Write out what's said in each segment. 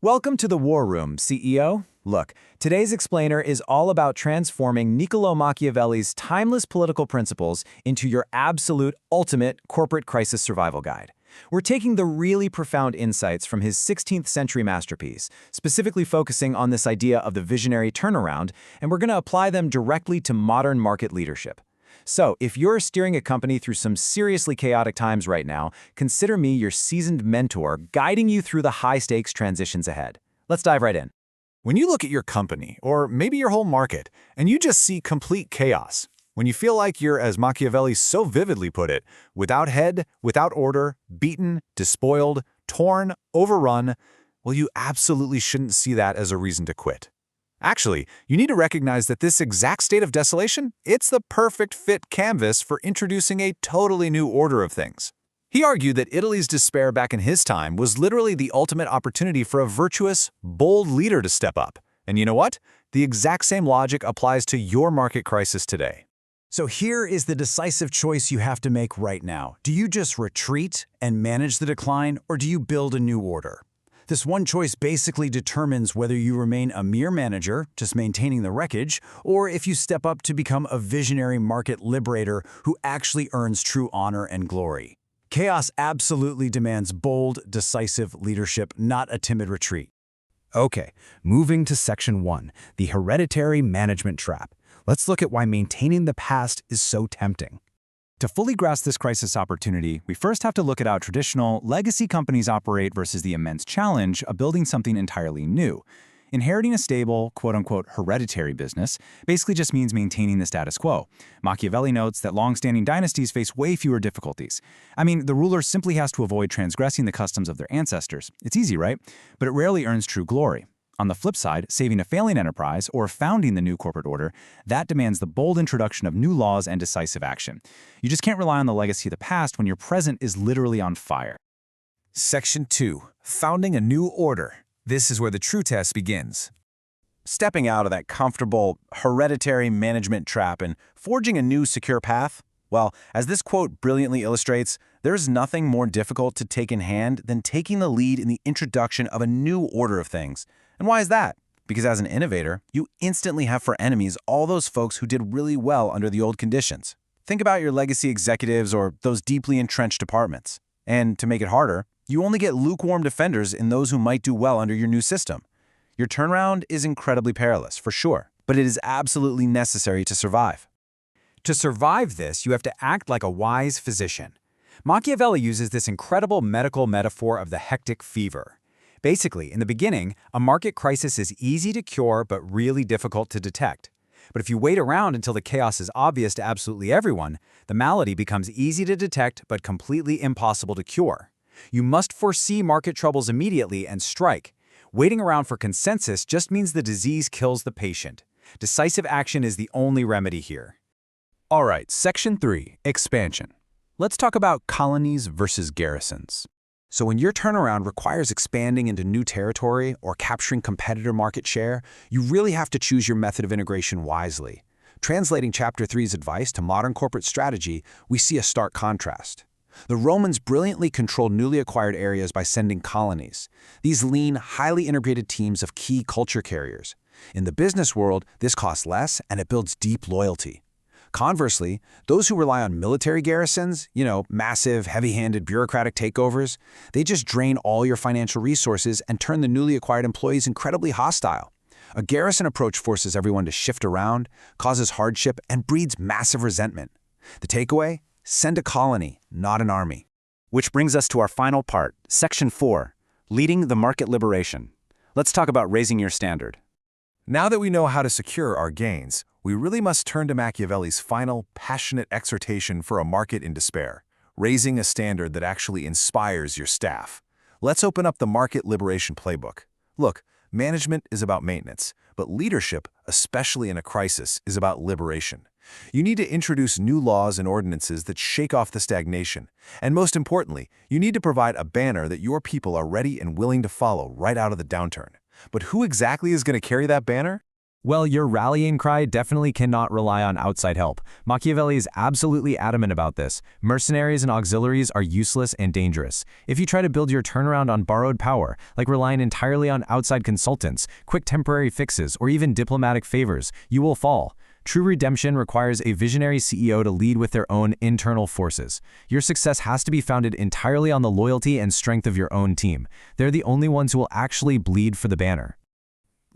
Welcome to the War Room, CEO. Look, today's explainer is all about transforming Niccolo Machiavelli's timeless political principles into your absolute ultimate corporate crisis survival guide. We're taking the really profound insights from his 16th century masterpiece, specifically focusing on this idea of the visionary turnaround, and we're going to apply them directly to modern market leadership. So, if you're steering a company through some seriously chaotic times right now, consider me your seasoned mentor guiding you through the high-stakes transitions ahead. Let's dive right in. When you look at your company, or maybe your whole market, and you just see complete chaos, when you feel like you're, as Machiavelli so vividly put it, without head, without order, beaten, despoiled, torn, overrun, well, you absolutely shouldn't see that as a reason to quit. Actually, you need to recognize that this exact state of desolation, it's the perfect fit canvas for introducing a totally new order of things. He argued that Italy's despair back in his time was literally the ultimate opportunity for a virtuous, bold leader to step up. And you know what? The exact same logic applies to your market crisis today. So here is the decisive choice you have to make right now. Do you just retreat and manage the decline, or do you build a new order? This one choice basically determines whether you remain a mere manager, just maintaining the wreckage, or if you step up to become a visionary market liberator who actually earns true honor and glory. Chaos absolutely demands bold, decisive leadership, not a timid retreat. Okay, moving to Section 1, the hereditary management trap. Let's look at why maintaining the past is so tempting. To fully grasp this crisis opportunity, we first have to look at how traditional, legacy companies operate versus the immense challenge of building something entirely new. Inheriting a stable, quote-unquote, hereditary business basically just means maintaining the status quo. Machiavelli notes that long-standing dynasties face way fewer difficulties. I mean, the ruler simply has to avoid transgressing the customs of their ancestors. It's easy, right? But it rarely earns true glory. On the flip side, saving a failing enterprise or founding the new corporate order, that demands the bold introduction of new laws and decisive action. You just can't rely on the legacy of the past when your present is literally on fire. Section 2. Founding a new order. This is where the true test begins. Stepping out of that comfortable, hereditary management trap and forging a new secure path? Well, as this quote brilliantly illustrates, there's nothing more difficult to take in hand than taking the lead in the introduction of a new order of things. And why is that? Because as an innovator, you instantly have for enemies all those folks who did really well under the old conditions. Think about your legacy executives or those deeply entrenched departments. And to make it harder, you only get lukewarm defenders in those who might do well under your new system. Your turnaround is incredibly perilous, for sure, but it is absolutely necessary to survive. To survive this, you have to act like a wise physician. Machiavelli uses this incredible medical metaphor of the hectic fever. Basically, in the beginning, a market crisis is easy to cure but really difficult to detect. But if you wait around until the chaos is obvious to absolutely everyone, the malady becomes easy to detect but completely impossible to cure. You must foresee market troubles immediately and strike. Waiting around for consensus just means the disease kills the patient. Decisive action is the only remedy here. All right, Section 3, Expansion. Let's talk about colonies versus garrisons. So when your turnaround requires expanding into new territory or capturing competitor market share, you really have to choose your method of integration wisely. Translating Chapter 3's advice to modern corporate strategy, we see a stark contrast. The Romans brilliantly controlled newly acquired areas by sending colonies, these lean, highly integrated teams of key culture carriers. In the business world, this costs less and it builds deep loyalty. Conversely, those who rely on military garrisons, massive, heavy-handed bureaucratic takeovers, they just drain all your financial resources and turn the newly acquired employees incredibly hostile. A garrison approach forces everyone to shift around, causes hardship, and breeds massive resentment. The takeaway? Send a colony, not an army. Which brings us to our final part, Section 4, Leading the Market Liberation. Let's talk about raising your standard. Now that we know how to secure our gains, we really must turn to Machiavelli's final, passionate exhortation for a market in despair, raising a standard that actually inspires your staff. Let's open up the Market Liberation Playbook. Look, management is about maintenance, but leadership, especially in a crisis, is about liberation. You need to introduce new laws and ordinances that shake off the stagnation. And most importantly, you need to provide a banner that your people are ready and willing to follow right out of the downturn. But who exactly is going to carry that banner? Well, your rallying cry definitely cannot rely on outside help. Machiavelli is absolutely adamant about this. Mercenaries and auxiliaries are useless and dangerous. If you try to build your turnaround on borrowed power, like relying entirely on outside consultants, quick temporary fixes, or even diplomatic favors, you will fall. True redemption requires a visionary CEO to lead with their own internal forces. Your success has to be founded entirely on the loyalty and strength of your own team. They're the only ones who will actually bleed for the banner.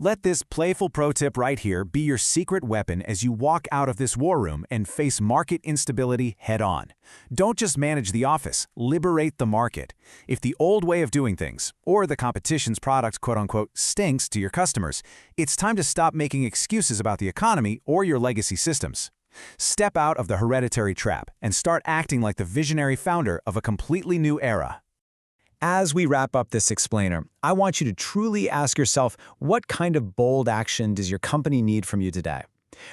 Let this playful pro tip right here be your secret weapon as you walk out of this war room and face market instability head-on. Don't just manage the office, liberate the market. If the old way of doing things, or the competition's product quote-unquote stinks to your customers, it's time to stop making excuses about the economy or your legacy systems. Step out of the hereditary trap and start acting like the visionary founder of a completely new era. As we wrap up this explainer, I want you to truly ask yourself, what kind of bold action does your company need from you today?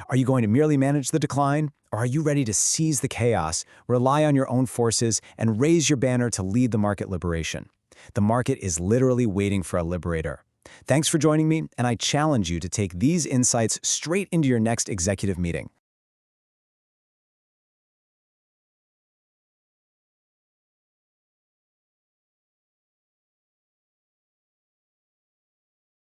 Are you going to merely manage the decline, or are you ready to seize the chaos, rely on your own forces, and raise your banner to lead the market liberation? The market is literally waiting for a liberator. Thanks for joining me, and I challenge you to take these insights straight into your next executive meeting.